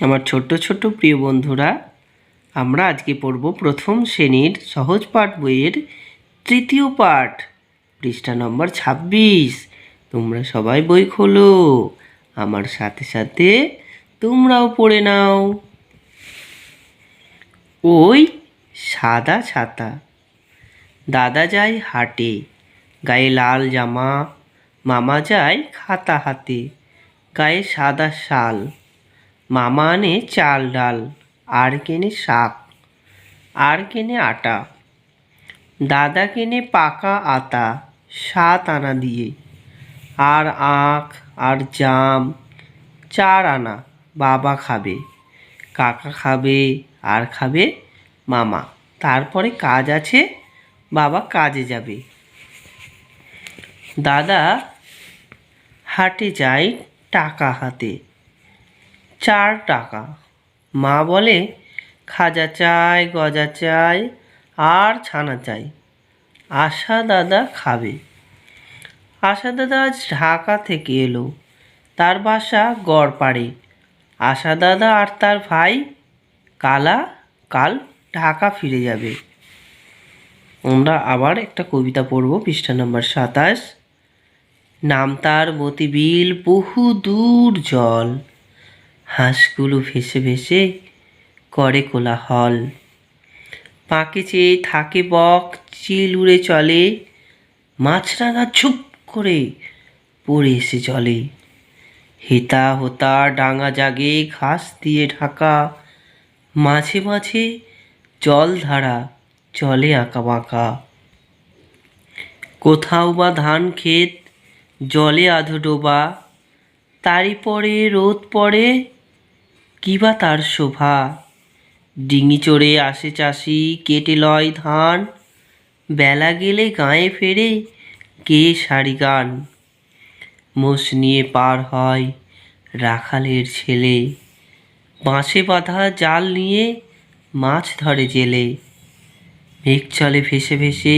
আমার ছোট্ট ছোট্ট প্রিয় বন্ধুরা, আমরা আজকে পড়ব প্রথম শ্রেণীর সহজ পাঠ বইয়ের তৃতীয় পাঠ, পৃষ্ঠা নম্বর ২৬। তোমরা সবাই বই খোলো, আমার সাথে সাথে তোমরাও পড়ে নাও। ওই সাদা ছাতা, দাদা যায় হাটে, গায়ে লাল জামা, মামা যায় খাতা হাতে, গায়ে সাদা শাল, মামা আনে চাল ডাল, আর কেনে শাক, আর কেনে আটা, দাদা কেনে পাকা আতা ৭ আনা দিয়ে, আর আখ আর জাম ৪ আনা বাবা খাবে, কাকা খাবে, আর খাবে মামা। তারপরে কাজ আছে, বাবা কাজে যাবে। দাদা হাটে যায় টাকা হাতে, ৪ টাকা। মা বলে খাজা চাই, গজা চাই, আর ছানা চাই, আশা দাদা খাবে। আশা দাদা আজ ঢাকা থেকে এলো, তার বাসা গড়পাড়ে। আশা দাদা আর তার ভাই কালা কাল ঢাকা ফিরে যাবে। আমরা আবার একটা কবিতা পড়ব, পৃষ্ঠা নম্বর ২৭। নাম তার মতিবিল, বহু দূর জল, হাঁসগুলো ভেসে ভেসে করে কোলাহল। পাকে চেয়ে থাকে বক, চিল উড়ে চলে, মাছরাঙা ছুপ করে পড়ে এসে জলে। হেতা হোতা ডাঙা জাগে ঘাস দিয়ে ঢাকা, মাঝে মাঝে জলধারা চলে আঁকা বাঁকা। কোথাও বা ধান ক্ষেত জলে আধো ডোবা, তারই পরে রোদ পড়ে কিবা তার শোভা। ডিঙি চড়ে আসে চাষি, কেটে লয় ধান, বেলা গেলে গায়ে ফেরে কে সারি গান। মোষ নিয়ে পার হয় রাখালের ছেলে, বাঁশে বাঁধা জাল নিয়ে মাছ ধরে জেলে। মেঘ চলে ভেসে ভেসে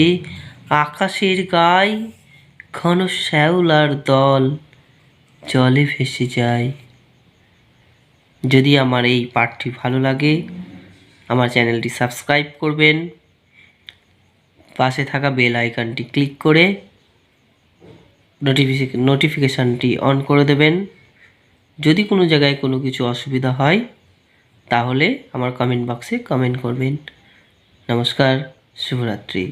আকাশের গায়, ঘন শ্যাওলার দল জলে ভেসে যায়। যদি আমার এই পাঠটি ভালো লাগে, আমার চ্যানেলটি সাবস্ক্রাইব করবেন, পাশে থাকা বেল আইকনটি ক্লিক করে নোটিফিকেশানটি অন করে দেবেন। যদি কোনো জায়গায় কোনো কিছু অসুবিধা হয় তাহলে আমার কমেন্ট বক্সে কমেন্ট করবেন। নমস্কার, শুভরাত্রি।